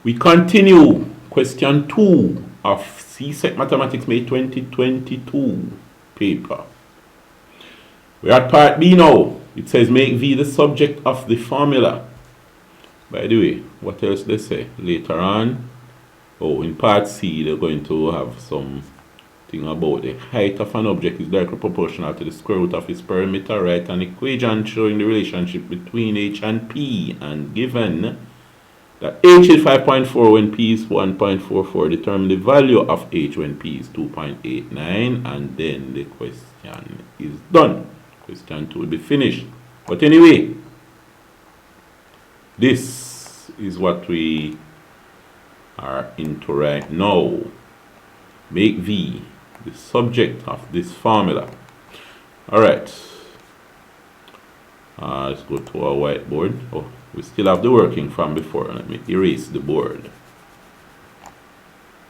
We continue question 2 of CSEC Mathematics May 2022 paper. We're at part B now. It says make V the subject of the formula. By the way, what else they say later on? Oh, in part C they're going to have some thing about the height of an object is directly proportional to the square root of its perimeter. Write an equation showing the relationship between H and P, and given that H is 5.4 when P is 1.44, determine the value of H when P is 2.89, and then the question is done. Question 2 will be finished. But anyway, this is what we are into right now. Make V the subject of this formula. Alright. Let's go to our whiteboard. Oh, we still have the working from before. Let me erase the board.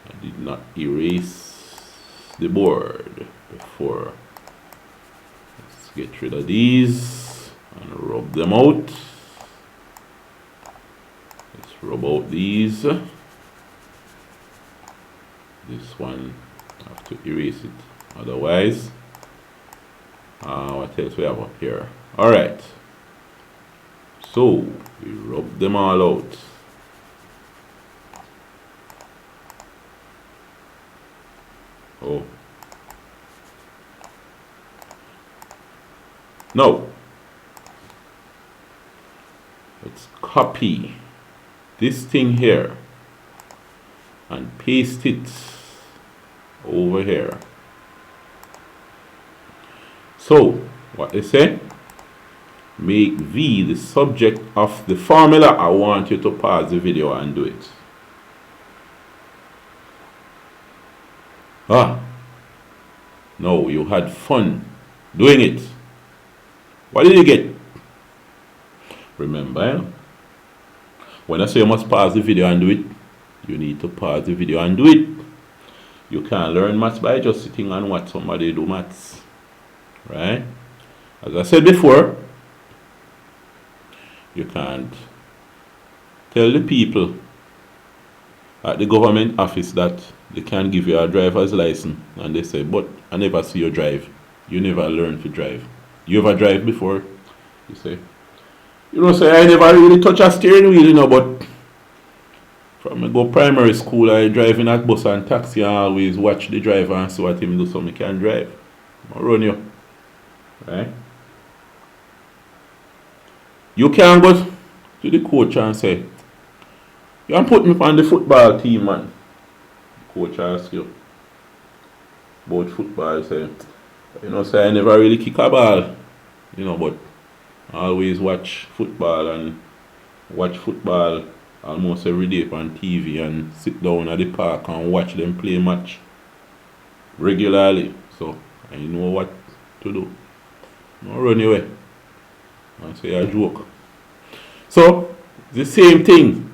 I did not erase the board before. Let's get rid of these and rub them out. Let's rub out these. This one, I have to erase it. Otherwise, what else we have up here? Alright. So, we rub them all out. Oh. Now, let's copy this thing here and paste it over here. So, what they say? Make V the subject of the formula. I want you to pause the video and do it. No, you had fun doing it. What did you get? Remember, when I say you must pause the video and do it, you need to pause the video and do it. You can't learn maths by just sitting and watch somebody do maths. Right? As I said before, you can't tell the people at the government office that they can't give you a driver's license and they say, but I never see you drive. You never learn to drive. You ever drive before? You say, I never really touch a steering wheel, but from I go primary school, I drive in at bus and taxi and always watch the driver and see what him do so I can drive. I'll run you. Right? You can go to the coach and say, you can put me on the football team, man. The coach asks you about football. Say, say I never really kick a ball, but I always watch football almost every day on TV and sit down at the park and watch them play match regularly. So I know what to do. Don't run away and say a joke. So the same thing.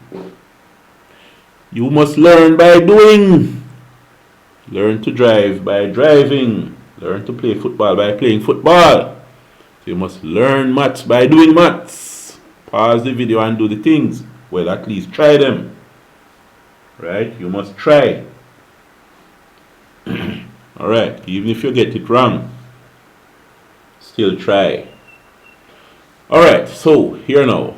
You must learn by doing. Learn to drive by driving. Learn to play football by playing football. So you must learn maths by doing maths. Pause the video and do the things. Well, at least try them. Right? You must try. Alright, even if you get it wrong, still try. Alright, so here now.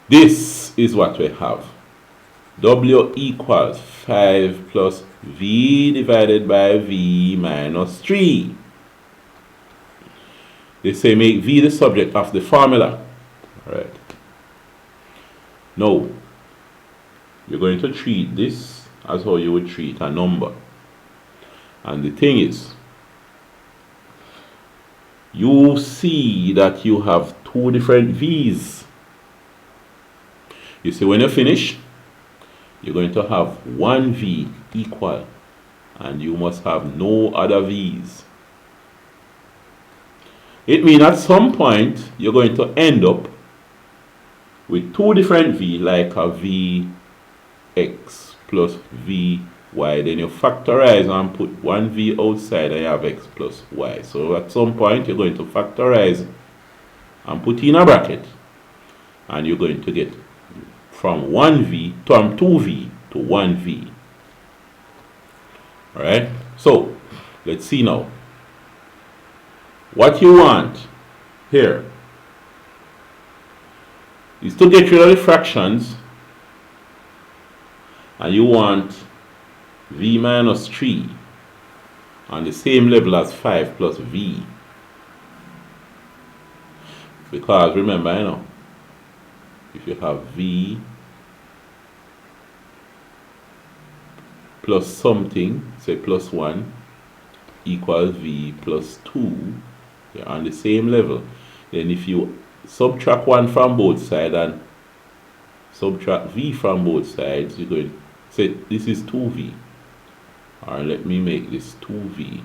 This is what we have. W equals 5 plus V divided by V minus 3. They say make V the subject of the formula. Alright. Now, you're going to treat this as how you would treat a number. And the thing is, you see that you have two different V's. You see, when you finish, you're going to have one V equal, and you must have no other V's. It means at some point, you're going to end up with two different V, like a Vx plus Vy. Then you factorize and put one V outside and you have x plus y. So at some point, you're going to factorize and put in a bracket, and you're going to get from 1v from 2v to 1v. Alright, so let's see now. What you want here is to get rid of the fractions, and you want v minus 3 on the same level as 5 plus v. Because remember, you know, if you have v plus something, say plus 1, equals v plus 2, you're on the same level. Then if you subtract 1 from both sides and subtract v from both sides, you're going to say this is 2v. Or let me make this 2v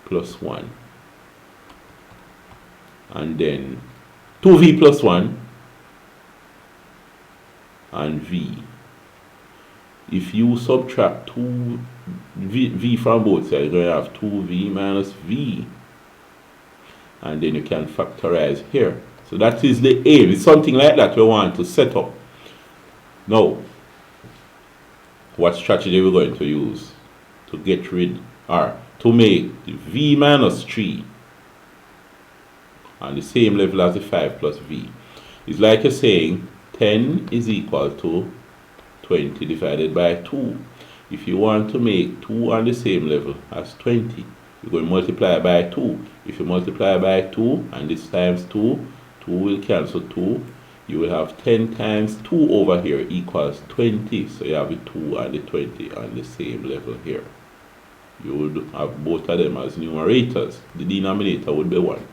plus 1. And then 2v plus 1 and v. If you subtract v from both sides, you're going to have 2v minus v. And then you can factorize here. So that is the aim. It's something like that we want to set up. Now, what strategy we're going to use to get rid, or to make the v minus 3 on the same level as the 5 plus v. It's like you're saying 10 is equal to 20 divided by 2. If you want to make 2 on the same level as 20, you're going to multiply by 2. If you multiply by 2 and this times 2, 2 will cancel 2. You will have 10 times 2 over here equals 20. So you have the 2 and the 20 on the same level here. You would have both of them as numerators. The denominator would be 1.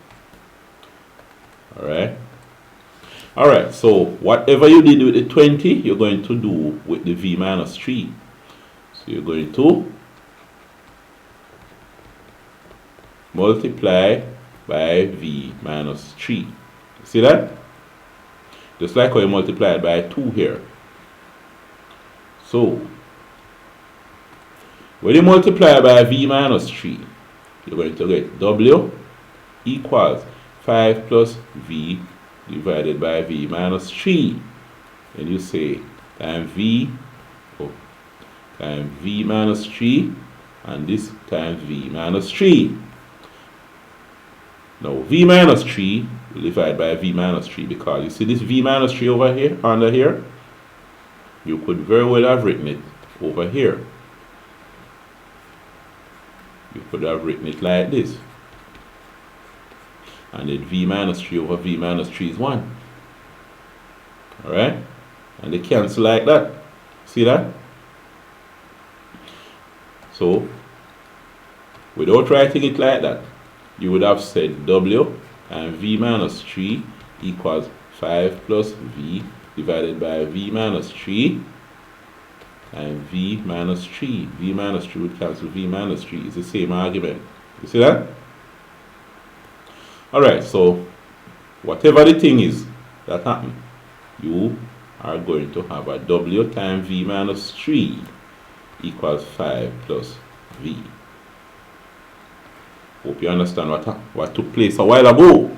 Alright? Alright, so whatever you did with the 20, you're going to do with the v minus 3. So you're going to multiply by v minus 3. See that? Just like how you multiplied by 2 here. So, when you multiply by v minus 3, you're going to get w equals 5 plus v divided by v minus 3. And you say times v, times v minus 3, and this times v minus 3. Now, v minus 3 will divide by v minus 3, because you see this v minus 3 over here, under here, you could very well have written it over here. You could have written it like this. And then v minus 3 over v minus 3 is 1. Alright? And they cancel like that. See that? So, without writing it like that, you would have said w and v minus 3 equals 5 plus v divided by v minus 3 and v minus 3. V minus 3 would cancel v minus 3. It's the same argument. You see that? Alright, so whatever the thing is that happened, you are going to have a w times v minus 3 equals 5 plus v. Hope you understand what took place a while ago.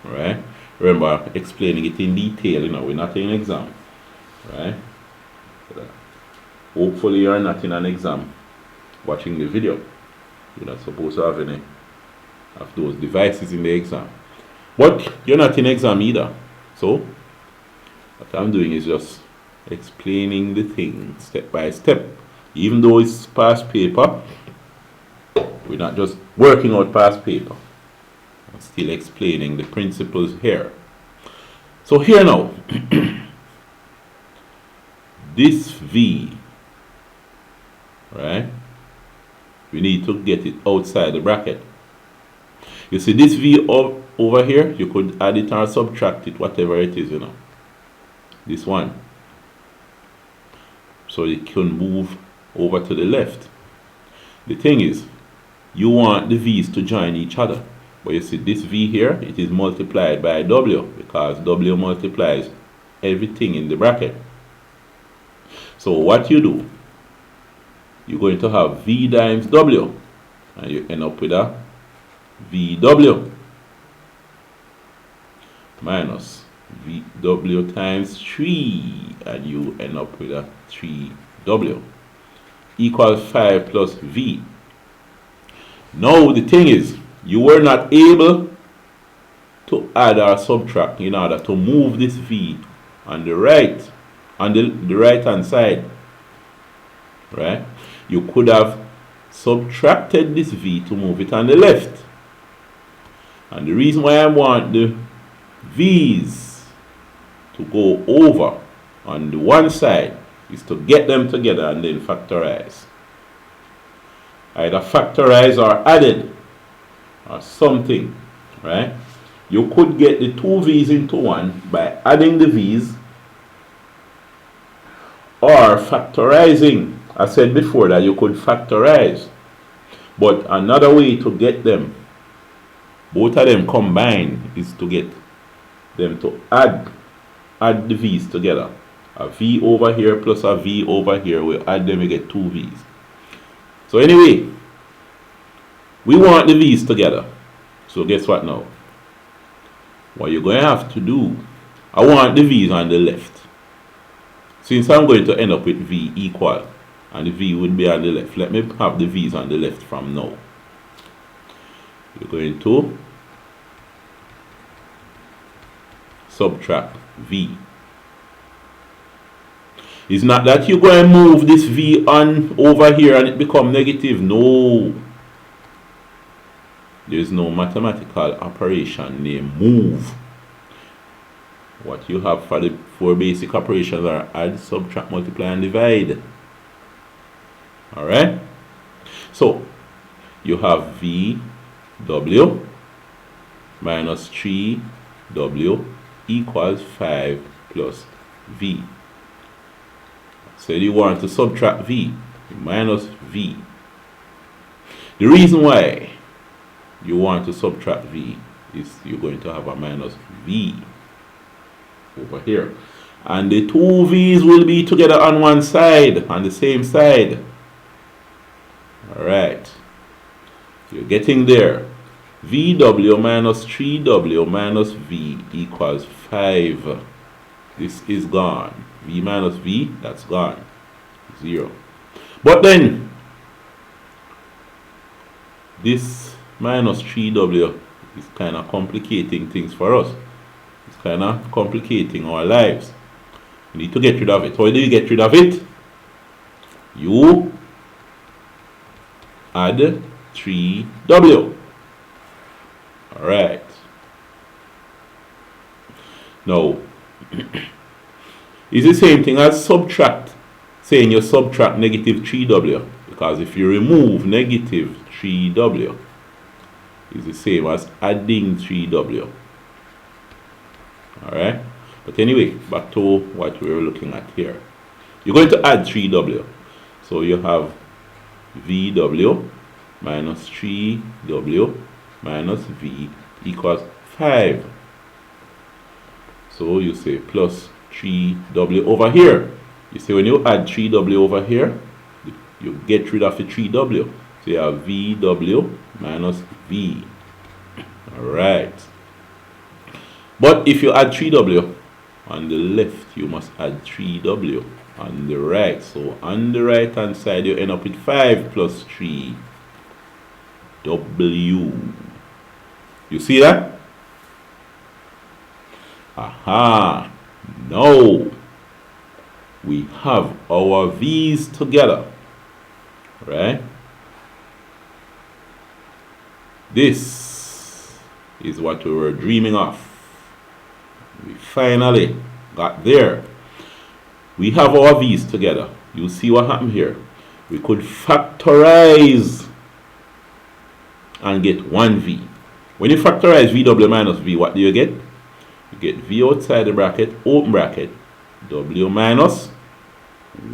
Alright? Remember explaining it in detail, you know, we're not in an exam. Right? Hopefully you're not in an exam watching the video. You're not supposed to have any of those devices in the exam. But you're not in exam either. So what I'm doing is just explaining the thing step by step. Even though it's past paper, we're not just working out past paper. I'm still explaining the principles here. So here now, this v, right? We need to get it outside the bracket. You see this v over here, you could add it or subtract it, whatever it is, you know. This one. So it can move over to the left. The thing is, you want the v's to join each other. But you see this v here, it is multiplied by w, because w multiplies everything in the bracket. So what you do, you're going to have v times w, and you end up with a vw minus W times 3, and you end up with a 3W equals 5 plus V. Now the thing is, you were not able to add or subtract in order to move this V on the right, on the right hand side, right? You could have subtracted this V to move it on the left. And the reason why I want the V's to go over on the one side is to get them together and then factorize. Either factorize or added or something, right? You could get the two V's into one by adding the V's or factorizing. I said before that you could factorize, but another way to get them, both of them combined, is to get them to add the V's together. A V over here plus a V over here, we add them, we get two V's. So anyway, we want the V's together. So guess what now? What you're going to have to do, I want the V's on the left. Since I'm going to end up with V equal, and the V would be on the left, let me have the V's on the left from now. You're going to subtract V. It's not that you're going to move this V on over here and it become negative. No. There's no mathematical operation named move. What you have for the four basic operations are add, subtract, multiply, and divide. Alright? So, you have VW minus 3W equals 5 plus V. So you want to subtract V minus V. The reason why you want to subtract V is you're going to have a minus V over here. And the two V's will be together on one side, on the same side. Alright. You're getting there. VW minus 3W minus V equals 5. This is gone. V minus V, that's gone. 0. But then, this minus 3W is kind of complicating things for us. It's kind of complicating our lives. We need to get rid of it. How do you get rid of it? You add 3W. Alright. Now, it's the same thing as subtract, saying you subtract negative 3W. Because if you remove negative 3W, it's the same as adding 3W. Alright? But anyway, back to what we were looking at here. You're going to add 3W. So you have VW minus 3W minus V equals 5. So you say plus 3W over here. You see when you add 3W over here, you get rid of the 3W. So you have VW minus V. Alright. But if you add 3W on the left, you must add 3W on the right. So on the right hand side, you end up with 5 plus 3W. You see that? Aha. Now we have our V's together. Right? This is what we were dreaming of. We finally got there. We have our V's together. You see what happened here? We could factorize and get one V. When you factorize VW minus V, what do you get? You get V outside the bracket, open bracket, W minus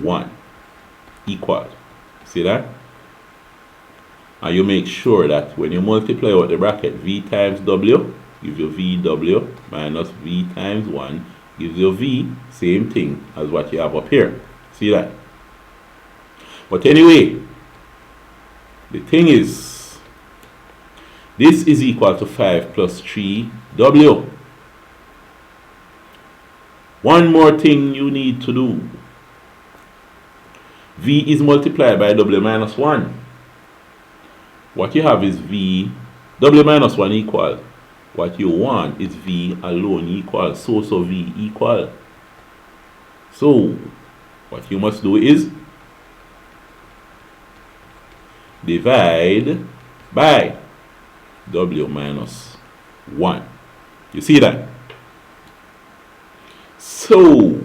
1 equals. See that? And you make sure that when you multiply out the bracket, V times W gives you VW minus V times 1 gives you V, same thing as what you have up here. See that? But anyway, the thing is, this is equal to 5 plus 3W. One more thing you need to do. V is multiplied by W minus 1. What you have is V, W minus 1 equal. What you want is V alone equal. So V equal. So, what you must do is divide by W minus 1. You see that? So,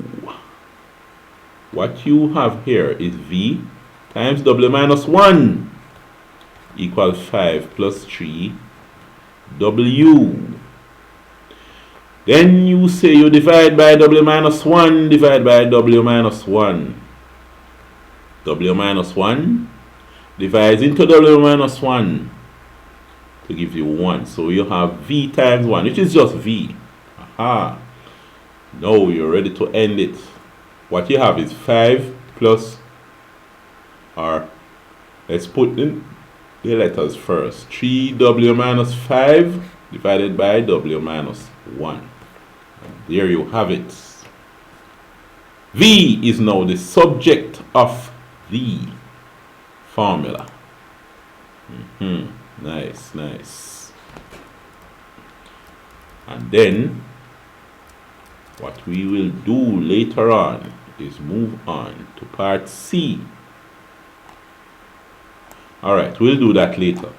what you have here is V times W minus 1 equal 5 plus 3 W. Then you say you divide by W minus 1, divide by W minus 1. W minus 1 divides into W minus 1 to give you 1. So you have V times 1, which is just V. Aha. Now you're ready to end it. What you have is 5 plus, or let's put in the letters first. 3W minus 5 divided by W minus 1. There you have it. V is now the subject of the formula. Nice, nice. And then what we will do later on is move on to part C. Alright, we'll do that later.